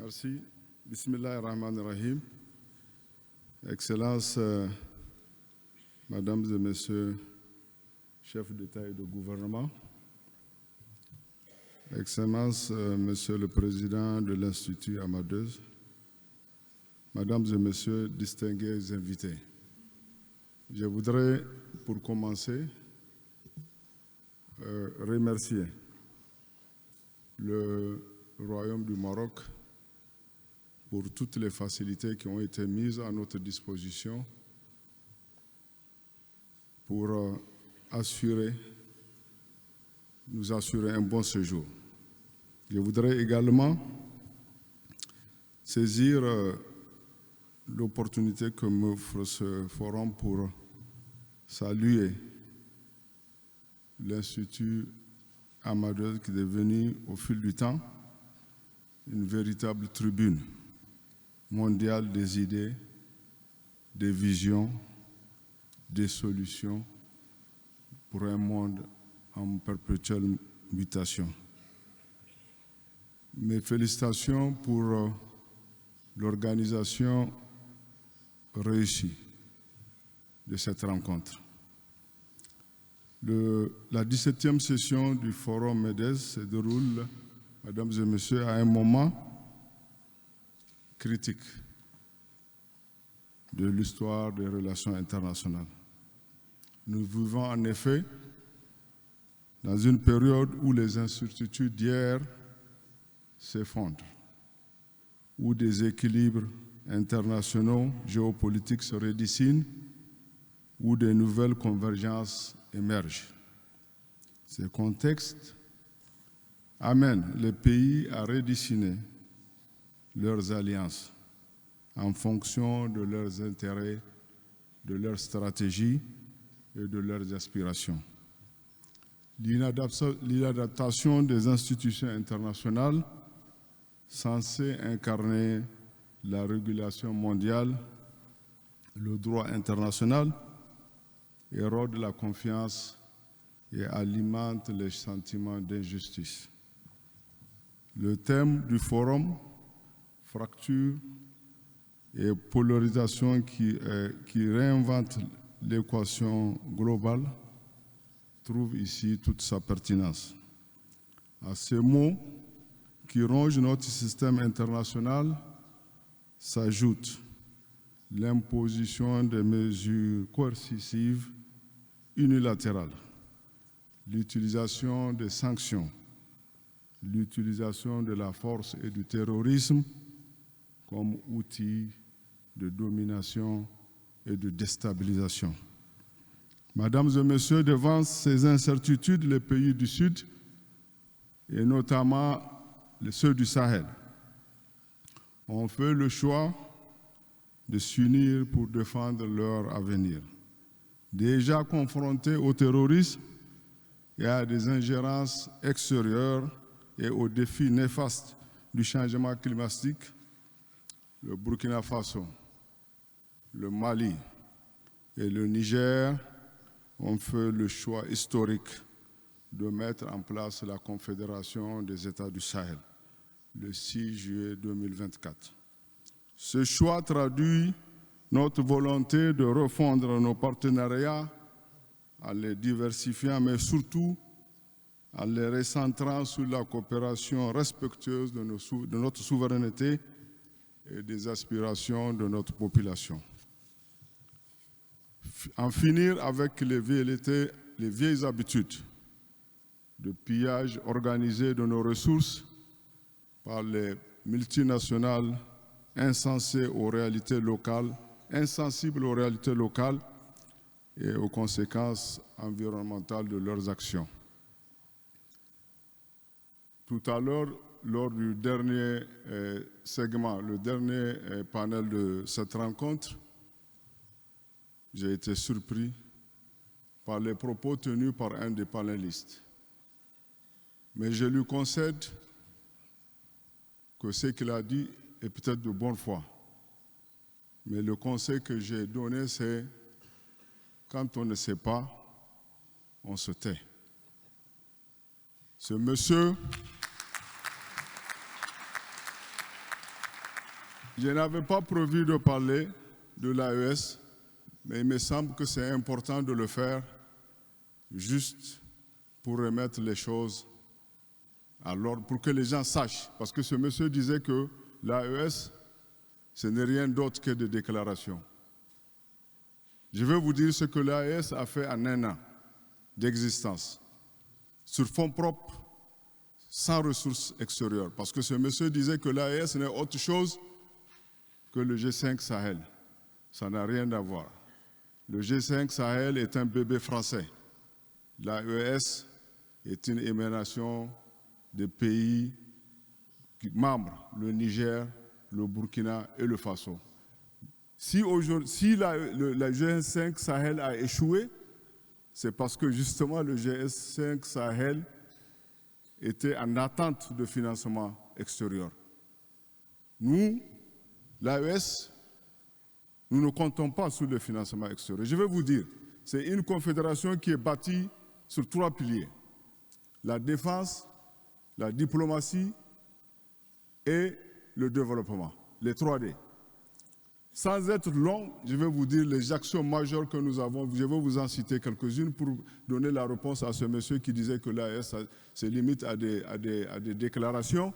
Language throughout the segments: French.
Merci. Bismillahirrahmanirrahim. Excellences, Mesdames et Messieurs, chefs d'État et de gouvernement, Excellences, Monsieur le Président de l'Institut Amadeus, Mesdames et Messieurs, distingués invités, je voudrais, pour commencer, remercier le Royaume du Maroc pour toutes les facilités qui ont été mises à notre disposition pour nous assurer un bon séjour. Je voudrais également saisir l'opportunité que m'offre ce forum pour saluer l'Institut Amadeus qui est devenu au fil du temps une véritable tribune mondiale des idées, des visions, des solutions pour un monde en perpétuelle mutation. Mes félicitations pour l'organisation réussie de cette rencontre. La 17e session du Forum MEDES se déroule, Mesdames et Messieurs, à un moment critique de l'histoire des relations internationales. Nous vivons en effet dans une période où les incertitudes d'hier s'effondrent, où des équilibres internationaux géopolitiques se redessinent, où de nouvelles convergences émergent. Ce contexte amène les pays à redessiner leurs alliances en fonction de leurs intérêts, de leurs stratégies et de leurs aspirations. L'inadaptation des institutions internationales censées incarner la régulation mondiale, le droit international, érode la confiance et alimente les sentiments d'injustice. Le thème du forum, fracture et polarisation qui réinvente l'équation globale, trouve ici toute sa pertinence. À ces mots qui rongent notre système international s'ajoute l'imposition de mesures coercitives unilatérales, l'utilisation des sanctions, l'utilisation de la force et du terrorisme comme outil de domination et de déstabilisation. Mesdames et Messieurs, devant ces incertitudes, les pays du Sud, et notamment ceux du Sahel, ont fait le choix de s'unir pour défendre leur avenir. Déjà confrontés au terrorisme et à des ingérences extérieures et aux défis néfastes du changement climatique, le Burkina Faso, le Mali et le Niger ont fait le choix historique de mettre en place la Confédération des États du Sahel le 6 juillet 2024. Ce choix traduit notre volonté de refondre nos partenariats en les diversifiant, mais surtout en les recentrant sur la coopération respectueuse de notre souveraineté et des aspirations de notre population. En finir avec les vieilles habitudes de pillage organisé de nos ressources par les multinationales insensibles aux réalités locales et aux conséquences environnementales de leurs actions. Tout à l'heure, lors du dernier segment, le dernier panel de cette rencontre, j'ai été surpris par les propos tenus par un des panélistes. Mais je lui concède que ce qu'il a dit est peut-être de bonne foi. Mais le conseil que j'ai donné, c'est quand on ne sait pas, on se tait. Ce monsieur Je n'avais pas prévu de parler de l'AES, mais il me semble que c'est important de le faire juste pour remettre les choses à l'ordre, pour que les gens sachent. Parce que ce monsieur disait que l'AES, ce n'est rien d'autre que des déclarations. Je vais vous dire ce que l'AES a fait en 1 an d'existence, sur fonds propres, sans ressources extérieures. Parce que ce monsieur disait que l'AES n'est autre chose que le G5 Sahel. Ça n'a rien à voir. Le G5 Sahel est un bébé français. L'AES est une émanation des pays membres, le Niger, le Burkina et le Faso. Si la G5 Sahel a échoué, c'est parce que justement le G5 Sahel était en attente de financement extérieur. Nous, l'AES, nous ne comptons pas sur le financement extérieur. Je vais vous dire, c'est une confédération qui est bâtie sur 3 piliers. La défense, la diplomatie et le développement, les 3D. Sans être long, je vais vous dire les actions majeures que nous avons. Je vais vous en citer quelques-unes pour donner la réponse à ce monsieur qui disait que l'AES se limite à des déclarations.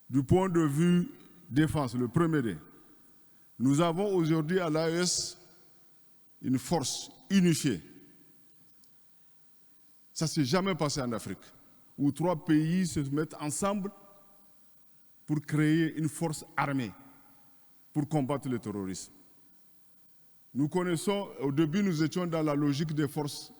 Du point de vue défense, le premier D, nous avons aujourd'hui à l'AES une force unifiée. Ça ne s'est jamais passé en Afrique, où 3 pays se mettent ensemble pour créer une force armée pour combattre le terrorisme. Nous connaissons, au début, nous étions dans la logique des forces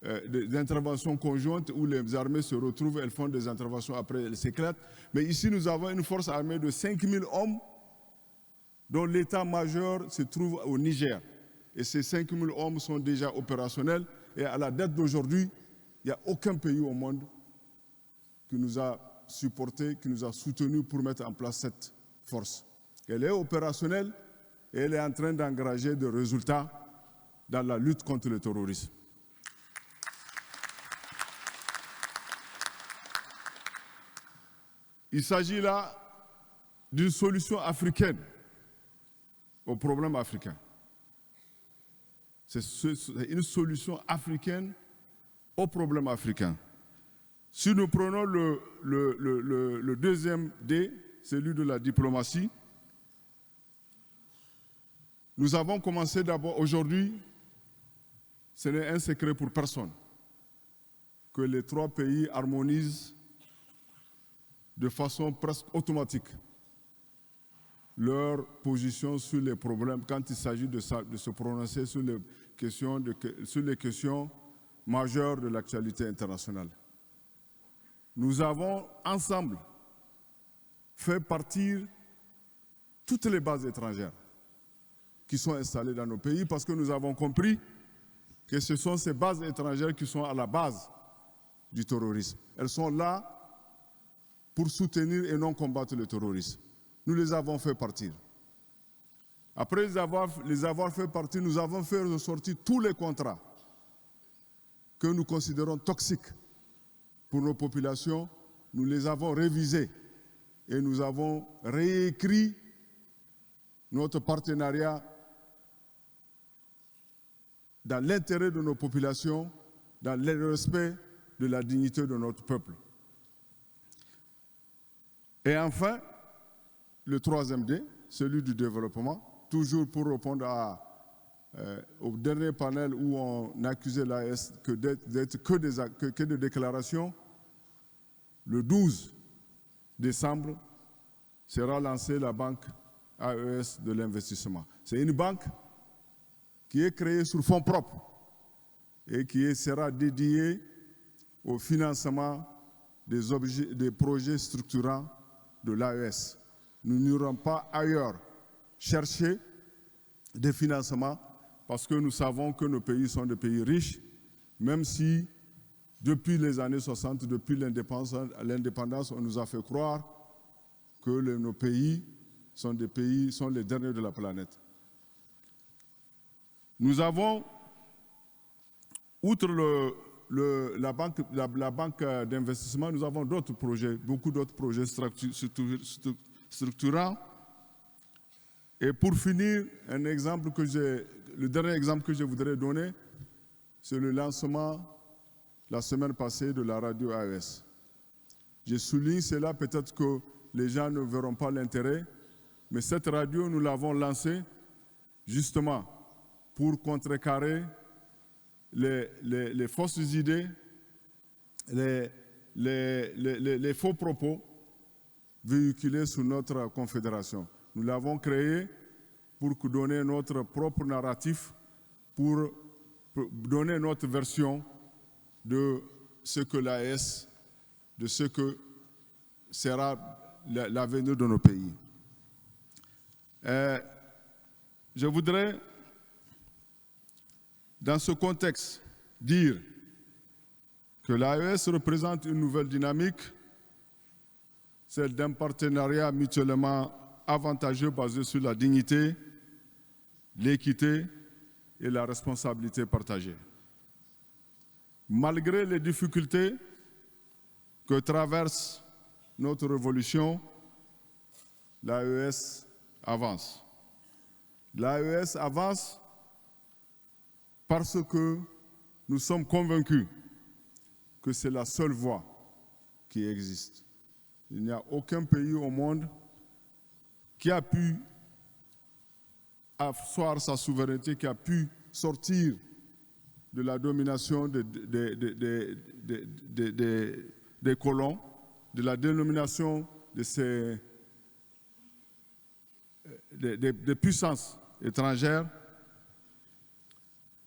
d'intervention conjointe où les armées se retrouvent, elles font des interventions, après elles s'éclatent. Mais ici, nous avons une force armée de 5000 hommes dont l'état-major se trouve au Niger. Et ces 5000 hommes sont déjà opérationnels. Et à la date d'aujourd'hui, il n'y a aucun pays au monde qui nous a supportés, qui nous a soutenus pour mettre en place cette force. Elle est opérationnelle et elle est en train d'engager des résultats dans la lutte contre le terrorisme. Il s'agit là d'une solution africaine au problème africain. C'est une solution africaine au problème africain. Si nous prenons le deuxième D, celui de la diplomatie, nous avons commencé d'abord, aujourd'hui, ce n'est un secret pour personne, que les 3 pays harmonisent de façon presque automatique leur position sur les problèmes quand il s'agit de se prononcer sur les questions majeures de l'actualité internationale. Nous avons ensemble fait partir toutes les bases étrangères qui sont installées dans nos pays parce que nous avons compris que ce sont ces bases étrangères qui sont à la base du terrorisme. Elles sont là pour soutenir et non combattre le terrorisme. Nous les avons fait partir. Après les avoir fait partir, nous avons fait ressortir tous les contrats que nous considérons toxiques pour nos populations. Nous les avons révisés et nous avons réécrit notre partenariat dans l'intérêt de nos populations, dans le respect de la dignité de notre peuple. Et enfin, le 3e D, celui du développement, toujours pour répondre au dernier panel où on accusait l'AES d'être que des déclarations. Le 12 décembre sera lancée la banque AES de l'investissement. C'est une banque qui est créée sur fonds propres et qui sera dédiée au financement des projets structurants de l'AES. Nous n'irons pas ailleurs chercher des financements parce que nous savons que nos pays sont des pays riches, même si depuis les années 60, depuis l'indépendance, on nous a fait croire que nos pays sont les derniers de la planète. Nous avons, outre la banque d'investissement, nous avons d'autres projets, beaucoup d'autres projets structurants Et pour finir, le dernier exemple que je voudrais donner, c'est le lancement la semaine passée de la radio AES. Je souligne cela, peut-être que les gens ne verront pas l'intérêt, mais cette radio, nous l'avons lancée justement pour contrecarrer les fausses idées, les faux propos véhiculés sur notre confédération. Nous l'avons créée pour donner notre propre narratif, pour donner notre version de ce que l'AES, de ce que sera l'avenir de nos pays. Je voudrais, dans ce contexte, dire que l'AES représente une nouvelle dynamique, celle d'un partenariat mutuellement avantageux basé sur la dignité, l'équité et la responsabilité partagée. Malgré les difficultés que traverse notre révolution, l'AES avance. L'AES avance parce que nous sommes convaincus que c'est la seule voie qui existe. Il n'y a aucun pays au monde qui a pu asseoir sa souveraineté, qui a pu sortir de la domination des colons, de la dénomination des puissances étrangères,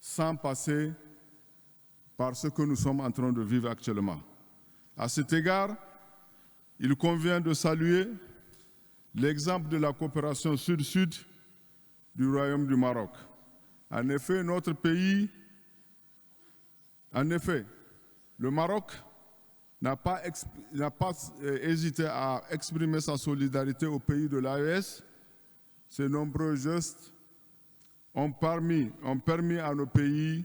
sans passer par ce que nous sommes en train de vivre actuellement. À cet égard, il convient de saluer l'exemple de la coopération sud-sud du Royaume du Maroc. En effet, le Maroc n'a pas hésité à exprimer sa solidarité aux pays de l'AES. Ces nombreux gestes ont permis à nos pays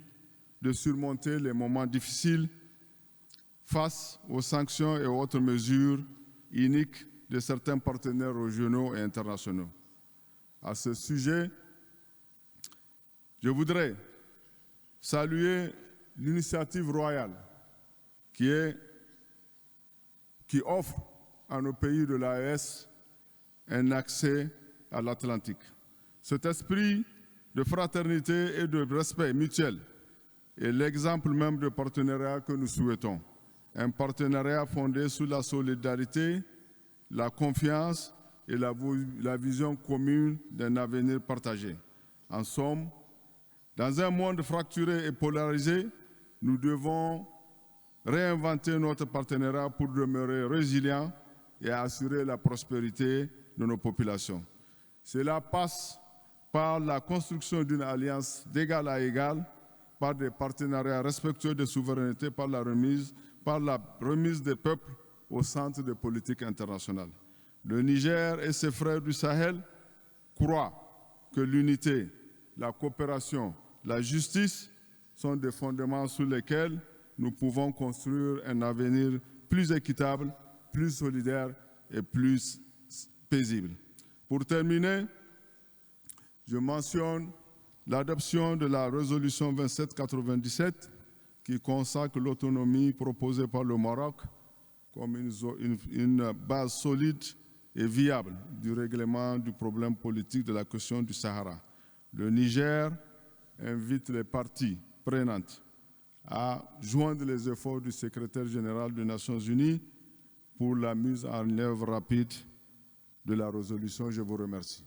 de surmonter les moments difficiles face aux sanctions et autres mesures iniques de certains partenaires régionaux et internationaux. À ce sujet, je voudrais saluer l'initiative royale qui offre à nos pays de l'AES un accès à l'Atlantique. Cet esprit de fraternité et de respect mutuel est l'exemple même de partenariat que nous souhaitons. Un partenariat fondé sur la solidarité, la confiance et la vision commune d'un avenir partagé. En somme, dans un monde fracturé et polarisé, nous devons réinventer notre partenariat pour demeurer résilients et assurer la prospérité de nos populations. Cela passe par la construction d'une alliance d'égal à égal, par des partenariats respectueux des souverainetés, par la remise des peuples au centre des politiques internationales. Le Niger et ses frères du Sahel croient que l'unité, la coopération, la justice sont des fondements sur lesquels nous pouvons construire un avenir plus équitable, plus solidaire et plus paisible. Pour terminer, je mentionne l'adoption de la résolution 2797 qui consacre l'autonomie proposée par le Maroc comme une base solide et viable du règlement du problème politique de la question du Sahara. Le Niger invite les parties prenantes à joindre les efforts du secrétaire général des Nations Unies pour la mise en œuvre rapide de la résolution. Je vous remercie.